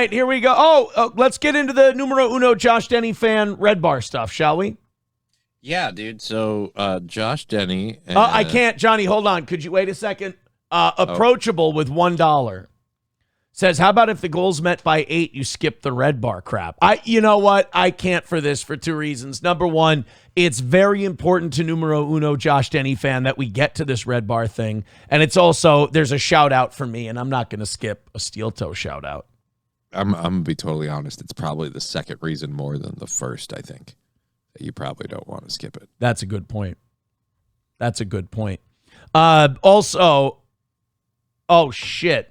right, here we go. Let's get into the numero uno Josh Denny fan Redbar stuff, shall we? Yeah, dude. So Josh Denny. I can't, Johnny. Hold on. Could you wait a second? Approachable with $1 says, "How about if the goal's met by 8, you skip the Redbar crap?" You know what? I can't for this for 2 reasons. Number one, it's very important to numero uno Josh Denny fan that we get to this Redbar thing, and it's also there's a shout out for me, and I'm not going to skip a steel toe shout out. I'm gonna be totally honest. It's probably the second reason more than the first. I think that you probably don't want to skip it. That's a good point. Also, oh shit.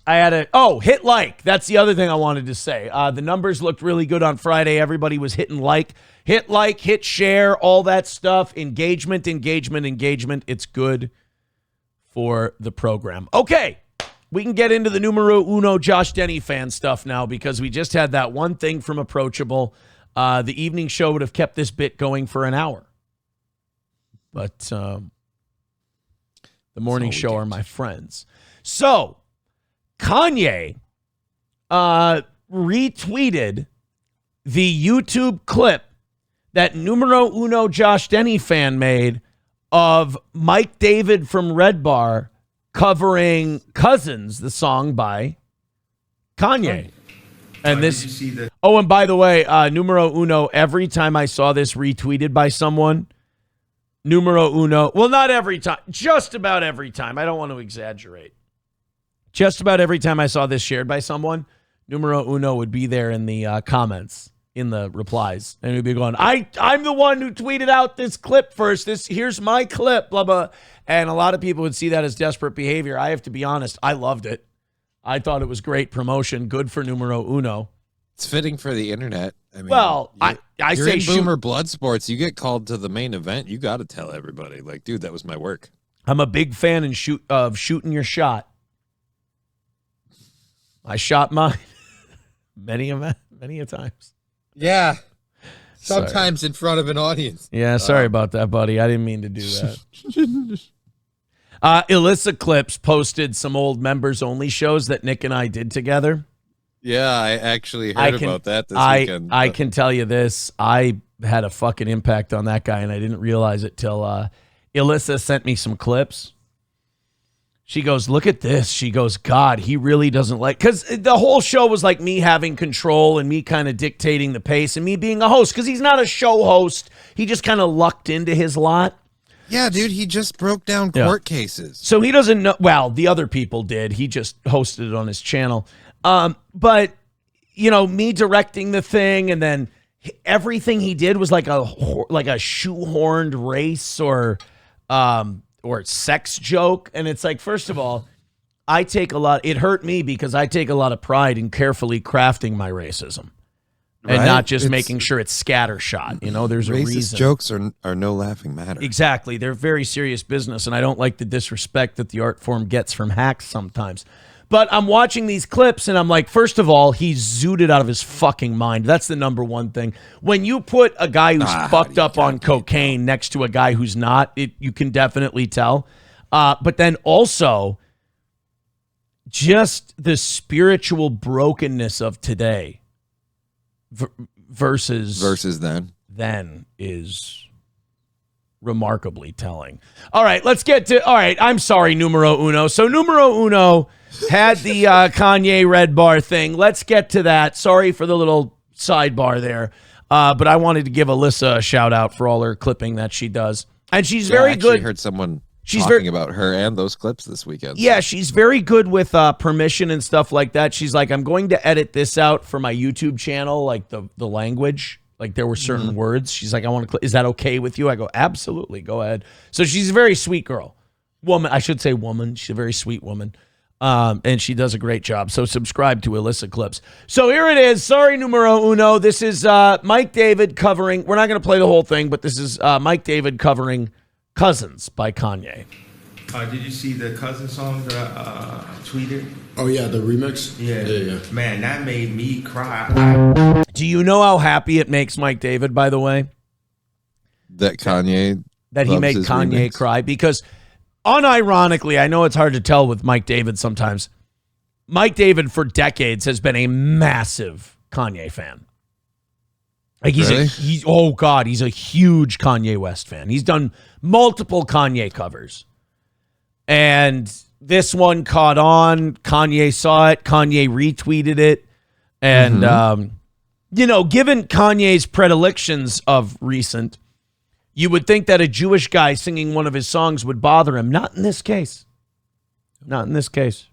I had hit like. That's the other thing I wanted to say. The numbers looked really good on Friday. Everybody was hitting like, hit share, all that stuff. Engagement. It's good for the program. Okay, we can get into the numero uno Josh Denny fan stuff now because we just had that one thing from Approachable. The evening show would have kept this bit going for an hour. But the morning show are my friends. So, Kanye retweeted the YouTube clip that numero uno Josh Denny fan made of Mike David from Redbar covering Cousins, the song by Kanye. And this, and by the way, numero uno, every time I saw this retweeted by someone, numero uno, well, not every time, just about every time. I don't want to exaggerate. Just about every time I saw this shared by someone, numero uno would be there in the comments, in the replies. And he'd be going, I'm the one who tweeted out this clip first. Here's my clip, blah, blah. And a lot of people would see that as desperate behavior. I have to be honest, I loved it. I thought it was great promotion, good for numero uno. It's fitting for the internet. I mean, well, I you're say in Boomer Blood Sports. You get called to the main event. You got to tell everybody, like, dude, that was my work. I'm a big fan of shooting your shot. I shot mine many a times. Yeah. Sometimes in front of an audience. Yeah, sorry about that, buddy. I didn't mean to do that. Alyssa Clips posted some old members only shows that Nick and I did together. Yeah, I actually heard about that this weekend. I can tell you this. I had a fucking impact on that guy, and I didn't realize it till Alyssa sent me some clips. She goes, look at this. She goes, God, he really doesn't like, because the whole show was like me having control and me kind of dictating the pace and me being a host, because he's not a show host. He just kind of lucked into his lot. Yeah, dude, he just broke down court cases. So he doesn't know. Well, the other people did. He just hosted it on his channel. But, you know, me directing the thing, and then everything he did was like a shoehorned race or sex joke. And it's like, first of all, it hurt me because I take a lot of pride in carefully crafting my racism. And not just making sure it's scattershot. You know, there's a reason. Jokes are no laughing matter. Exactly. They're very serious business, and I don't like the disrespect that the art form gets from hacks sometimes. But I'm watching these clips, and I'm like, first of all, he's zooted out of his fucking mind. That's the number one thing. When you put a guy who's fucked up on cocaine next to a guy who's not, you can definitely tell. But then also, just the spiritual brokenness of today. Versus then is remarkably telling. All right, let's get to. All right, I'm sorry, numero uno. So numero uno had the Kanye Redbar thing. Let's get to that. Sorry for the little sidebar there, but I wanted to give Alyssa a shout out for all her clipping that she does, and she's very good. I heard someone talking about her and those clips this weekend. Yeah, she's very good with permission and stuff like that. She's like, I'm going to edit this out for my YouTube channel, like the language. Like there were certain words. She's like, I want to. Is that okay with you? I go, absolutely, go ahead. So she's a very sweet girl, woman. I should say woman. She's a very sweet woman, and she does a great job. So subscribe to Alyssa Clips. So here it is. Sorry, numero uno. This is Mike David covering. We're not going to play the whole thing, but this is Mike David covering Cousins by Kanye. Did you see the Cousin song that I tweeted? Oh, yeah, the remix? Yeah. Man, that made me cry. Do you know how happy it makes Mike David, by the way? That Kanye... That he made Kanye remix cry? Because, unironically, I know it's hard to tell with Mike David sometimes, Mike David for decades has been a massive Kanye fan. Like he's a huge Kanye West fan. He's done multiple Kanye covers. And this one caught on. Kanye saw it. Kanye retweeted it. And, given Kanye's predilections of recent, you would think that a Jewish guy singing one of his songs would bother him. Not in this case. Not in this case.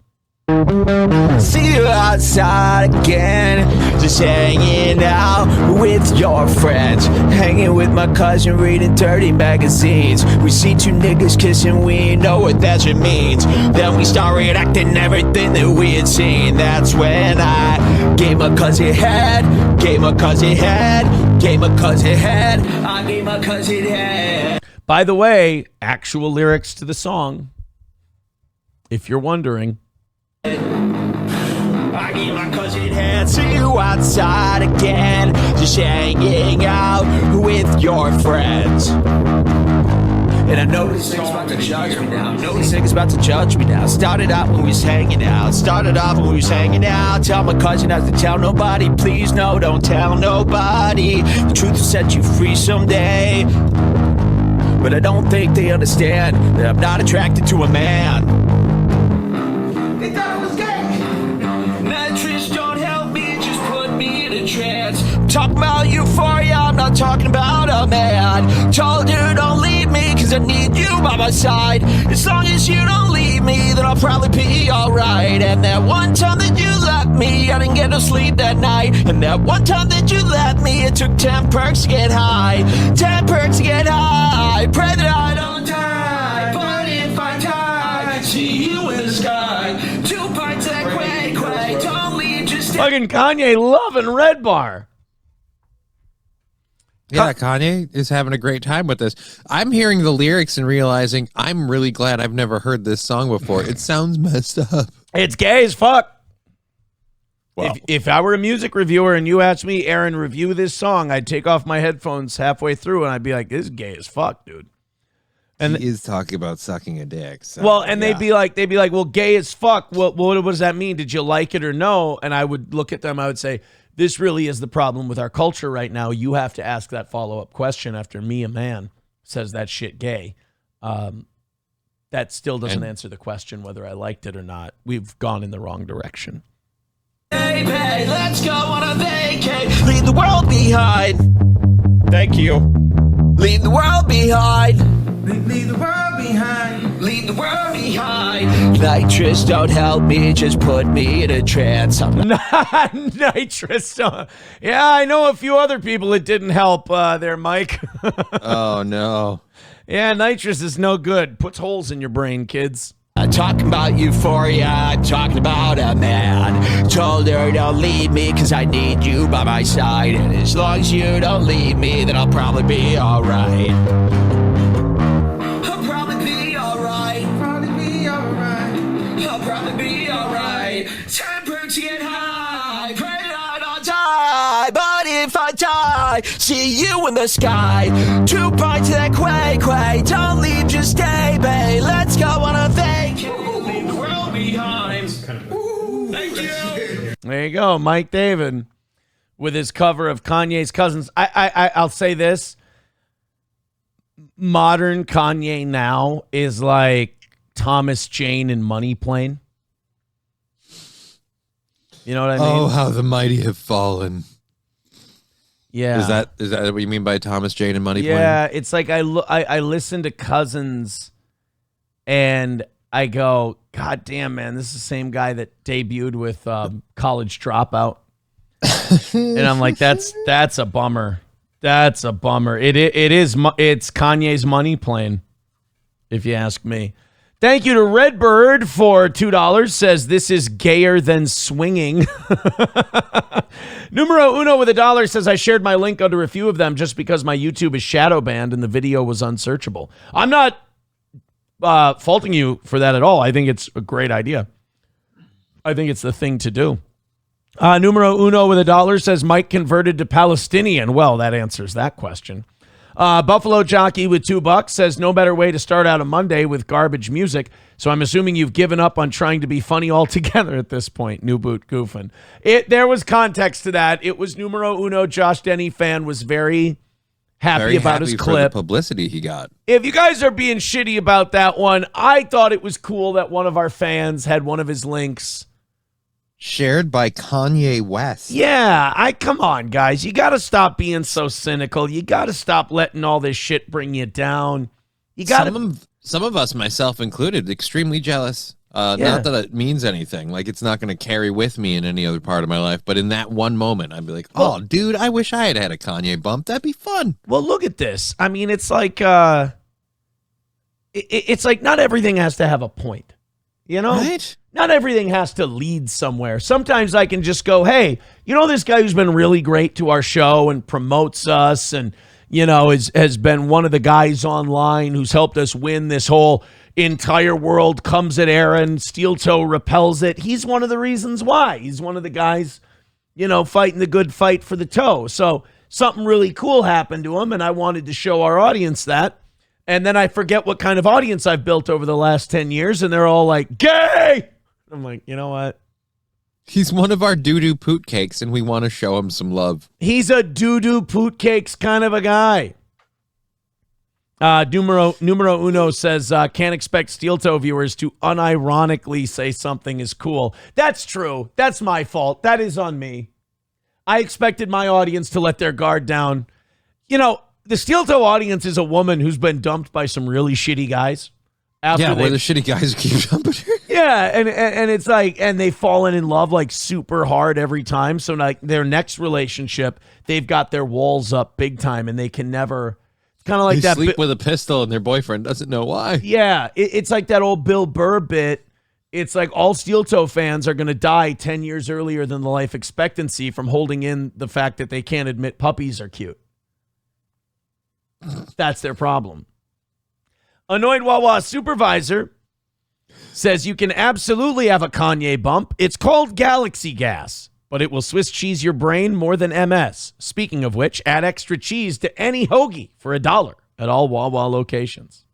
See you outside again, just hanging out with your friends, hanging with my cousin, reading dirty magazines. We see two niggas kissing, we know what that shit means. Then we start reenacting everything that we had seen. That's when I gave my cousin head, gave my cousin head, gave my cousin head, I gave my cousin head. By the way, actual lyrics to the song, if you're wondering. I gave my cousin head, see you outside again, just hanging out with your friends. And I know this nigga's about to judge me now. I know this nigga's about to judge me now. Started out when we was hanging out. Tell my cousin not to tell nobody. Please, no, don't tell nobody. The truth will set you free someday. But I don't think they understand that I'm not attracted to a man. They thought I was gay. Nitrous don't help me, just put me in a trance. I'm talking about euphoria, I'm not talking about a man. Told you don't leave me, cause I need you by my side. As long as you don't leave me, then I'll probably be alright. And that one time that you left me, I didn't get no sleep that night. And that one time that you left me, it took 10 perks to get high. 10 perks to get high. Pray that I don't die, but if I die, see you in the sky. 2 pints of that quay, don't leave, just Fucking Kanye loving Redbar. Yeah, Kanye is having a great time with this. I'm hearing the lyrics and realizing I'm really glad I've never heard this song before. It sounds messed up. It's gay as fuck. Wow. If I were a music reviewer and you asked me, Aaron, review this song, I'd take off my headphones halfway through and I'd be like, this is gay as fuck, dude. And he is talking about sucking a dick. So, well, and they'd be like, well, gay as fuck. What does that mean? Did you like it or no? And I would look at them. I would say, this really is the problem with our culture right now. You have to ask that follow-up question after me, a man, says that shit gay. That still doesn't answer the question whether I liked it or not. We've gone in the wrong direction. Hey, let's go on a vacay. Leave the world behind. Thank you. Leave the world behind. Leave the world behind. Leave the world behind. Nitrous don't help me, just put me in a trance. Nitrous. Yeah, I know a few other people it didn't help there, Mike. Oh, no. Yeah, nitrous is no good. Puts holes in your brain, kids. I'm talking about euphoria, I'm talking about a man. Told her don't leave me cause I need you by my side. And as long as you don't leave me, then I'll probably be alright. I'll probably be alright. I'll probably be alright. Time to get high, pray that I don't die. But if I die, see you in the sky. 2 pints of that quay, don't leave, just stay, babe. Let's go on a vacay. Leave the world behind. Thank you. There you go, Mike David with his cover of Kanye's Cousins. I'll say this. Modern Kanye now is like Thomas Jane in Money Plane. You know what I mean? Oh, how the mighty have fallen. Yeah. Is that what you mean by Thomas Jane and Money Plane? Yeah, it's like I listen to Cousins and I go, God damn, man, this is the same guy that debuted with College Dropout. And I'm like, that's a bummer. That's a bummer. It's Kanye's Money Plane, if you ask me. Thank you to Redbird for $2. Says this is gayer than swinging. Numero uno with $1 says I shared my link under a few of them just because my YouTube is shadow banned and the video was unsearchable. I'm not faulting you for that at all. I think it's a great idea. I think it's the thing to do. Numero uno with $1 says Mike converted to Palestinian. Well, that answers that question. Buffalo Jockey with $2 says, no better way to start out a Monday with garbage music. So I'm assuming you've given up on trying to be funny altogether at this point. New boot goofing. There was context to that. It was numero uno. Josh Denny fan was very happy about his clip. For the publicity he got. If you guys are being shitty about that one, I thought it was cool that one of our fans had one of his links shared by Kanye West. Yeah, come on, guys. You got to stop being so cynical. You got to stop letting all this shit bring you down. You got some of us, myself included, extremely jealous. Not that it means anything. Like, it's not going to carry with me in any other part of my life. But in that one moment, I'd be like, oh, dude, I wish I had a Kanye bump. That'd be fun. Well, look at this. I mean, it's like it's like not everything has to have a point. You know? Right? Not everything has to lead somewhere. Sometimes I can just go, hey, you know this guy who's been really great to our show and promotes us and, you know, has been one of the guys online who's helped us win this whole entire world comes at Aaron, steel toe repels it. He's one of the reasons why. He's one of the guys, you know, fighting the good fight for the toe. So something really cool happened to him, and I wanted to show our audience that. And then I forget what kind of audience I've built over the last 10 years, and they're all like, gay! I'm like, you know what? He's one of our doo-doo poot cakes, and we want to show him some love. He's a doo-doo poot cakes kind of a guy. Numero uno says, can't expect steel toe viewers to unironically say something is cool. That's true. That's my fault. That is on me. I expected my audience to let their guard down. You know, the steel toe audience is a woman who's been dumped by some really shitty guys. We're the shitty guys who keep dumping her. Yeah, and it's like, and they've fallen in love like super hard every time. So like their next relationship, they've got their walls up big time, and they can never. It's kind of like they sleep with a pistol, and their boyfriend doesn't know why. Yeah, it's like that old Bill Burr bit. It's like all steel toe fans are going to die 10 years earlier than the life expectancy from holding in the fact that they can't admit puppies are cute. That's their problem. Annoyed Wawa supervisor says you can absolutely have a Kanye bump. It's called Galaxy Gas, but it will Swiss cheese your brain more than MS. Speaking of which, add extra cheese to any hoagie for $1 at all Wawa locations.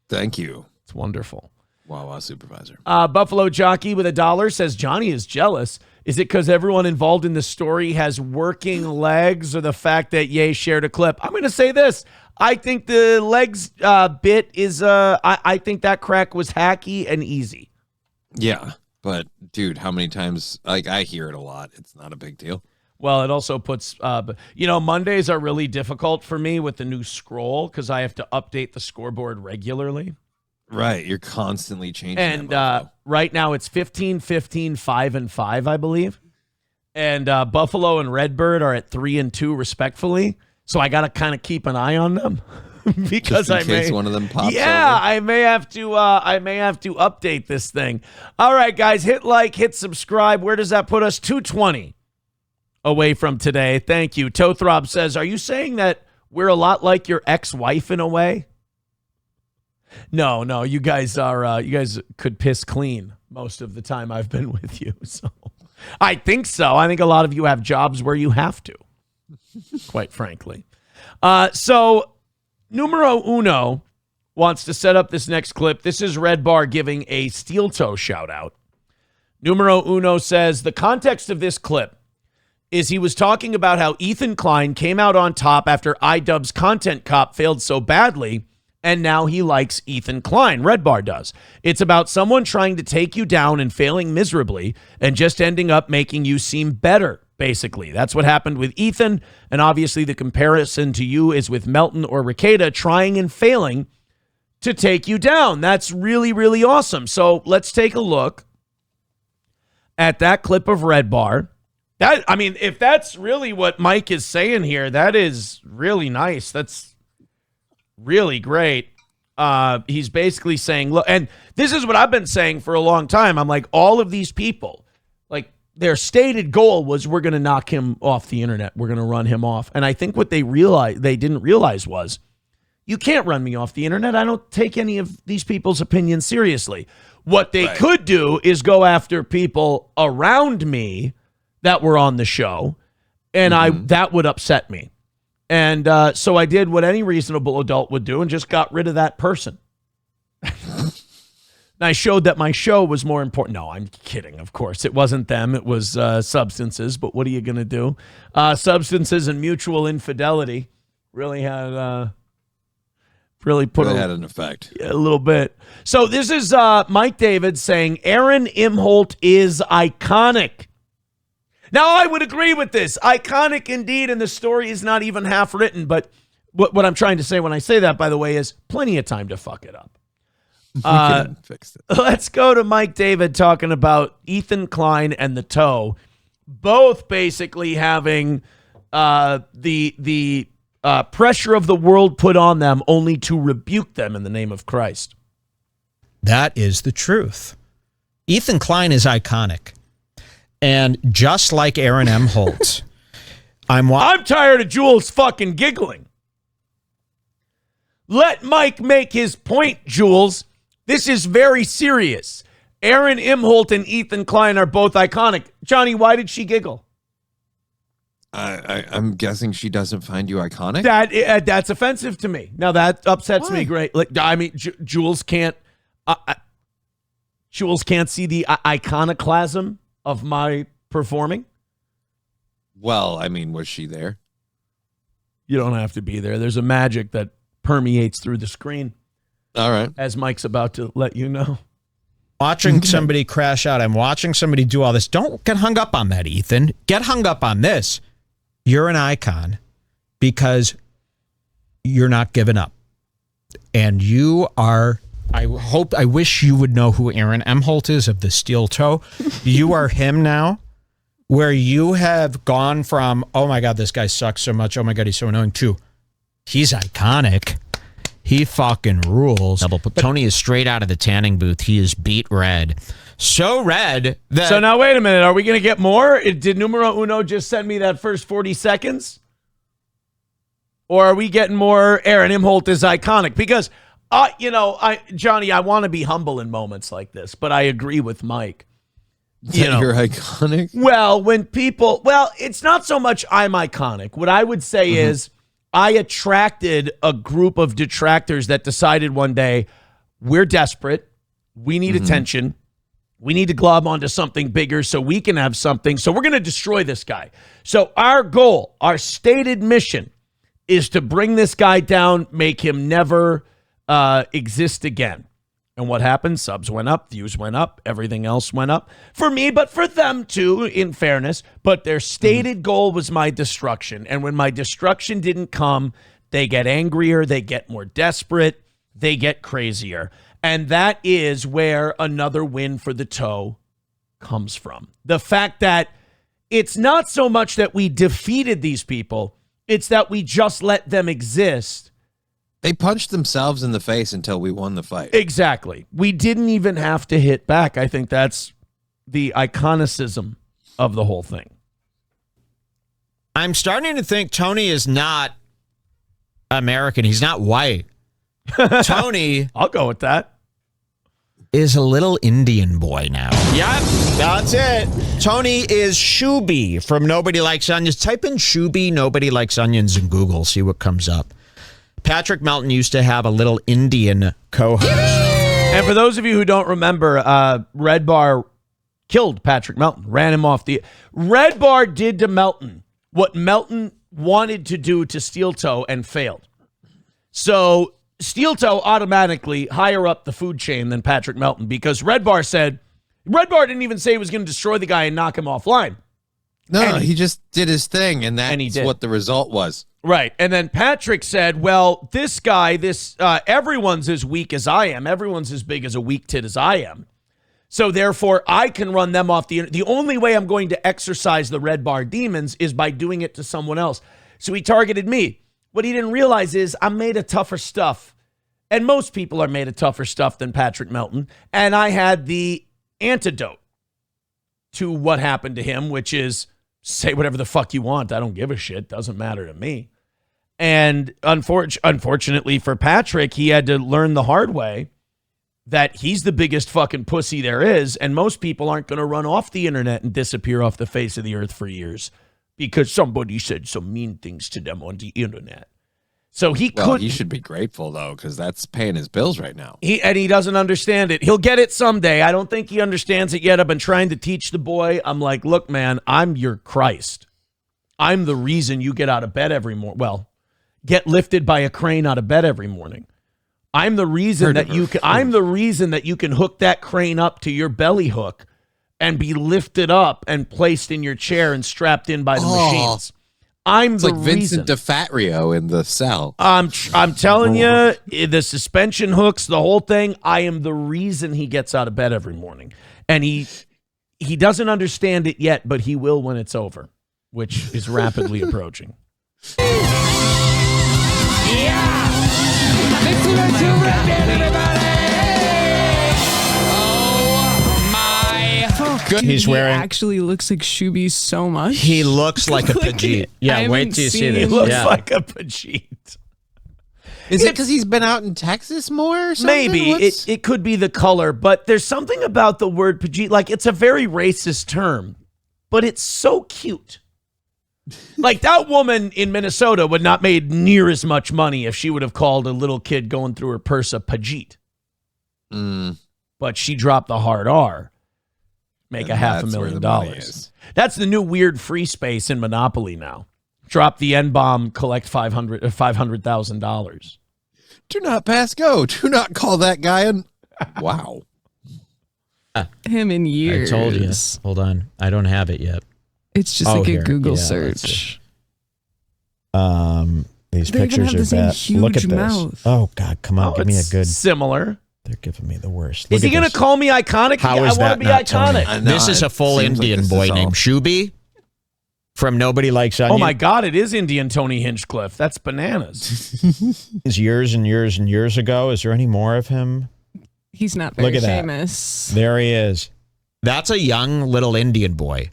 Thank you. It's wonderful. Wawa supervisor. Buffalo Jockey with $1 says Johnny is jealous. Is it because everyone involved in the story has working legs or the fact that Ye shared a clip? I'm going to say this. I think the legs bit is, I think that crack was hacky and easy. Yeah, but dude, how many times, like I hear it a lot. It's not a big deal. Well, it also puts, you know, Mondays are really difficult for me with the new scroll because I have to update the scoreboard regularly. Right, you're constantly changing. And right now it's 15, 15, 5, and 5, I believe. And Buffalo and Redbird are at 3 and 2, respectfully. So I got to kind of keep an eye on them because just in case one of them pops. Yeah, over. I may have to update this thing. All right, guys, hit like, hit subscribe. Where does that put us? 220 away from today. Thank you. Tothrob says, "Are you saying that we're a lot like your ex-wife in a way?" No, you guys are. You guys could piss clean most of the time I've been with you. So I think so. I think a lot of you have jobs where you have to. Quite frankly. So numero uno wants to set up this next clip. This is Redbar giving a steel toe shout out. Numero uno says the context of this clip is he was talking about how Ethan Klein came out on top after iDubbbz's Content Cop failed so badly, and now he likes Ethan Klein. Redbar does. It's about someone trying to take you down and failing miserably and just ending up making you seem better. Basically, that's what happened with Ethan. And obviously the comparison to you is with Melton or Ricada trying and failing to take you down. That's really, really awesome. So let's take a look at that clip of Redbar. I mean, if that's really what Mike is saying here, that is really nice. That's really great. He's basically saying, look, and this is what I've been saying for a long time. I'm like, all of these people, like, their stated goal was we're going to knock him off the internet. We're going to run him off. And I think what they didn't realize was you can't run me off the internet. I don't take any of these people's opinions seriously. What they could do is go after people around me that were on the show. And that would upset me. And so I did what any reasonable adult would do and just got rid of that person. And I showed that my show was more important. No, I'm kidding, of course. It wasn't them. It was substances. But what are you going to do? Substances and mutual infidelity really had... Really had an effect. A little bit. So this is Mike David saying Aaron Imholt is iconic. Now, I would agree with this. Iconic indeed, and the story is not even half written. But what I'm trying to say when I say that, by the way, is plenty of time to fuck it up. We can fix it. Let's go to Mike David talking about Ethan Klein and the toe, both basically having the pressure of the world put on them only to rebuke them in the name of Christ. That is the truth. Ethan Klein is iconic. And just like Aaron M. Holt, I'm tired of Jules fucking giggling. Let Mike make his point, Jules. This is very serious. Aaron Imholt and Ethan Klein are both iconic. Johnny, why did she giggle? I'm guessing she doesn't find you iconic. That's offensive to me. Now that upsets me great. Like, I mean, Jules can't see the iconoclasm of my performing. Well, I mean, was she there? You don't have to be there. There's a magic that permeates through the screen. All right. As Mike's about to let you know. Watching somebody crash out. I'm watching somebody do all this. Don't get hung up on that, Ethan. Get hung up on this. You're an icon because you're not giving up. And you are, I wish you would know who Aaron M. Holt is of the steel toe. You are him now, where you have gone from, oh my God, this guy sucks so much. Oh my God, he's so annoying, to he's iconic. He fucking rules. But Tony is straight out of the tanning booth. He is beat red. So red that... So now, wait a minute. Are we going to get more? Did Numero Uno just send me that first 40 seconds? Or are we getting more Aaron Imholt is iconic? Because, Johnny, I want to be humble in moments like this, but I agree with Mike. You're iconic? Well, when people... Well, it's not so much I'm iconic. What I would say is... I attracted a group of detractors that decided one day, we're desperate, we need attention, we need to glob onto something bigger so we can have something, so we're going to destroy this guy. So our goal, our stated mission, is to bring this guy down, make him never exist again. And what happened? Subs went up, views went up, everything else went up. For me, but for them too, in fairness. But their stated goal was my destruction. And when my destruction didn't come, they get angrier, they get more desperate, they get crazier. And that is where another win for the toe comes from. The fact that it's not so much that we defeated these people, it's that we just let them exist. They punched themselves in the face until we won the fight. Exactly. We didn't even have to hit back. I think that's the iconicism of the whole thing. I'm starting to think Tony is not American. He's not white. Tony... I'll go with that. ...is a little Indian boy now. Yep, that's it. Tony is Shuby from Nobody Likes Onions. Type in Shuby, Nobody Likes Onions in Google. See what comes up. Patrick Melton used to have a little Indian co-host. And for those of you who don't remember, Redbar killed Patrick Melton, ran him off the... Redbar did to Melton what Melton wanted to do to Steel Toe and failed. So Steel Toe automatically higher up the food chain than Patrick Melton because Redbar didn't even say he was going to destroy the guy and knock him offline. No, he just did his thing, and that's what the result was. Right. And then Patrick said, well, this guy, everyone's as weak as I am. Everyone's as big as a weak tit as I am. So therefore, I can run them off the only way I'm going to exercise the Redbar demons is by doing it to someone else. So he targeted me. What he didn't realize is I'm made of tougher stuff. And most people are made of tougher stuff than Patrick Melton. And I had the antidote to what happened to him, which is say whatever the fuck you want. I don't give a shit. Doesn't matter to me. And unfortunately for Patrick, he had to learn the hard way that he's the biggest fucking pussy there is, and most people aren't going to run off the internet and disappear off the face of the earth for years because somebody said some mean things to them on the internet. So he should be grateful, though, because that's paying his bills right now. He doesn't understand it. He'll get it someday. I don't think he understands it yet. I've been trying to teach the boy. I'm like, look, man, I'm your Christ. I'm the reason you get out of bed every morning. Well, get lifted by a crane out of bed every morning. I'm the reason I'm the reason that you can hook that crane up to your belly hook and be lifted up and placed in your chair and strapped in by the machines. I'm the like Vincent DeFatrio in The Cell. I'm telling you, the suspension hooks, the whole thing. I am the reason he gets out of bed every morning, and he doesn't understand it yet, but he will when it's over, which is rapidly approaching. He's wearing. He actually looks like Shuby so much. He looks like a Pajit. Yeah, wait till you see this. He looks like a Pajit. Is it because he's been out in Texas more or something? Maybe. It could be the color, but there's something about the word Pajit. Like, it's a very racist term, but it's so cute. Like, that woman in Minnesota would not made near as much money if she would have called a little kid going through her purse a Pajit. But she dropped the hard R. Make a $500,000. That's the new weird free space in Monopoly now. Drop the N-bomb, collect $500,000. Do not pass go. Do not call that guy Wow. Him in years. I told you. Hold on. I don't have it yet. It's just like a Google search. These pictures are bad. Look at this. Mouth. Oh, God. Come on. Give me a good. Similar. They're giving me the worst. Is he going to call me iconic? How is I want to be iconic. This is a full Indian boy named Shuby from Nobody Likes Onion. Oh, my God. It is Indian Tony Hinchcliffe. That's bananas. Is years and years and years ago. Is there any more of him? He's not very famous. There he is. That's a young little Indian boy.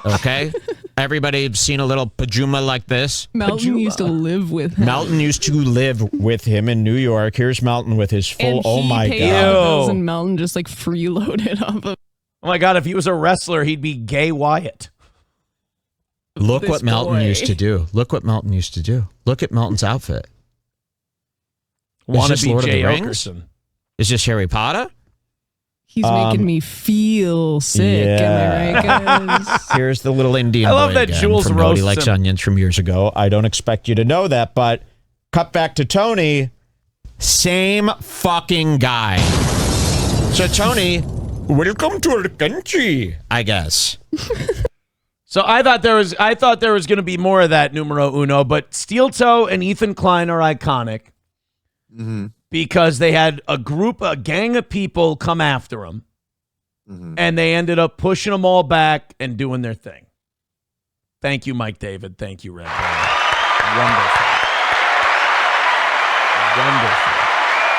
Okay? Everybody's seen a little pajuma like this. Melton used to live with him. Melton used to live with him in New York. Here's Melton with his full, and oh my paid God. all the bills, and Melton just like freeloaded off of. Oh my God, if he was a wrestler, he'd be Gay Wyatt. Look what Melton used to do. Look what Melton used to do. Look at Melton's outfit. Want to be Lord Jay of the Rings? Okerson. Is this Harry Potter? He's making me feel sick. Am I right, guys? Here's the little Indian boy. I love that again Jules from Nobody roasts Likes him. Onions from years ago. I don't expect you to know that, but cut back to Tony. Same fucking guy. So Tony, welcome to our country, I guess. So I thought there was going to be more of that numero uno, but Steel Toe and Ethan Klein are iconic because they had a gang of people come after them, and they ended up pushing them all back and doing their thing. Thank you, Mike David. Thank you, Redbar. Wonderful.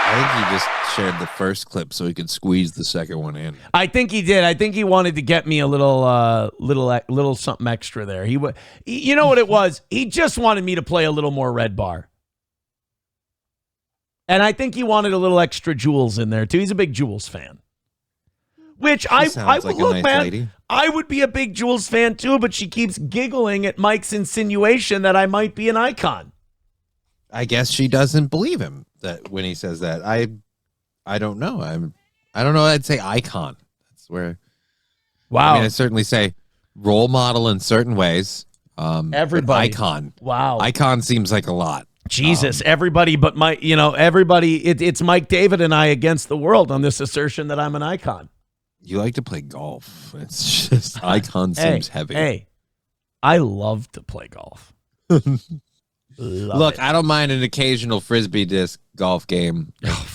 I think he just shared the first clip so he could squeeze the second one in. I think he did. I think he wanted to get me a little something extra there. You know what it was? He just wanted me to play a little more Redbar. And I think he wanted a little extra Jules in there too. He's a big Jules fan. Which I like look, a nice man, lady. I would be a big Jules fan too, but she keeps giggling at Mike's insinuation that I might be an icon. I guess she doesn't believe him that when he says that. I don't know. I don't know. I'd say icon. That's where. Wow. I mean, I certainly say role model in certain ways. Everybody. Icon. Wow. Icon seems like a lot. Jesus, everybody but everybody. It's Mike David and I against the world on this assertion that I'm an icon. You like to play golf. It's just icon seems heavy. Hey, I love to play golf. Look, I don't mind an occasional frisbee disc golf game,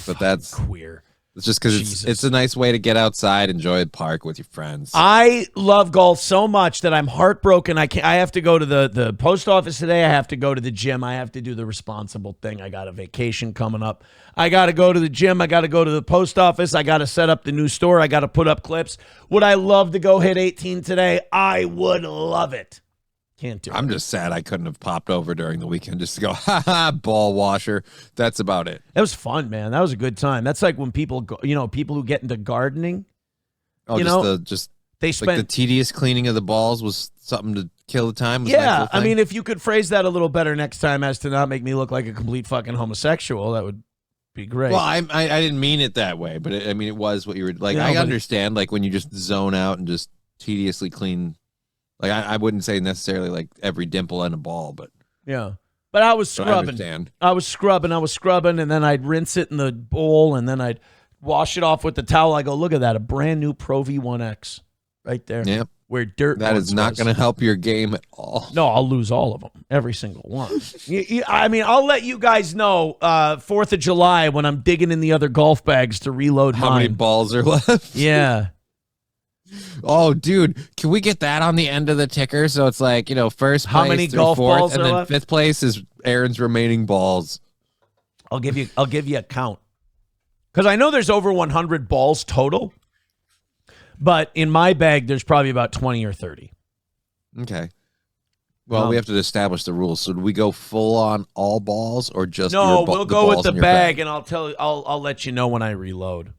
but that's queer. It's just because it's a nice way to get outside, enjoy the park with your friends. I love golf so much that I'm heartbroken. I have to go to the post office today. I have to go to the gym. I have to do the responsible thing. I got a vacation coming up. I got to go to the gym. I got to go to the post office. I got to set up the new store. I got to put up clips. Would I love to go hit 18 today? I would love it. Can't do it. I'm just sad I couldn't have popped over during the weekend just to go, ball washer. That's about it. That was fun, man. That was a good time. That's like when people go, people who get into gardening. Oh, they spend the tedious cleaning of the balls was something to kill the time? Was Yeah, my cool I thing? mean, if you could phrase that a little better next time as to not make me look like a complete fucking homosexual, that would be great. Well, I didn't mean it that way, but it was what you were like. Yeah, I but- understand, like when you just zone out and just tediously clean. Like I wouldn't say necessarily like every dimple and a ball, but Yeah. But I was but I scrubbing. understand. I was scrubbing, and then I'd rinse it in the bowl, and then I'd wash it off with the towel. I go, look at that, a brand new Pro V1X right there. Yep. Where dirt That once is not was. going to help your game at all. No, I'll lose all of them, every single one. I mean, I'll let you guys know 4th of July when I'm digging in the other golf bags to reload How mine. many balls are left? Yeah. Oh, dude, can we get that on the end of the ticker? So it's like, first place How many through golf fourth, balls and are then left? fifth place is Aaron's remaining balls. I'll give you a count. Because I know there's over 100 balls total. But in my bag, there's probably about 20 or 30. Okay. Well, we have to establish the rules. So do we go full on all balls or just No, your we'll go with balls the in your bag, and I'll let you know when I reload.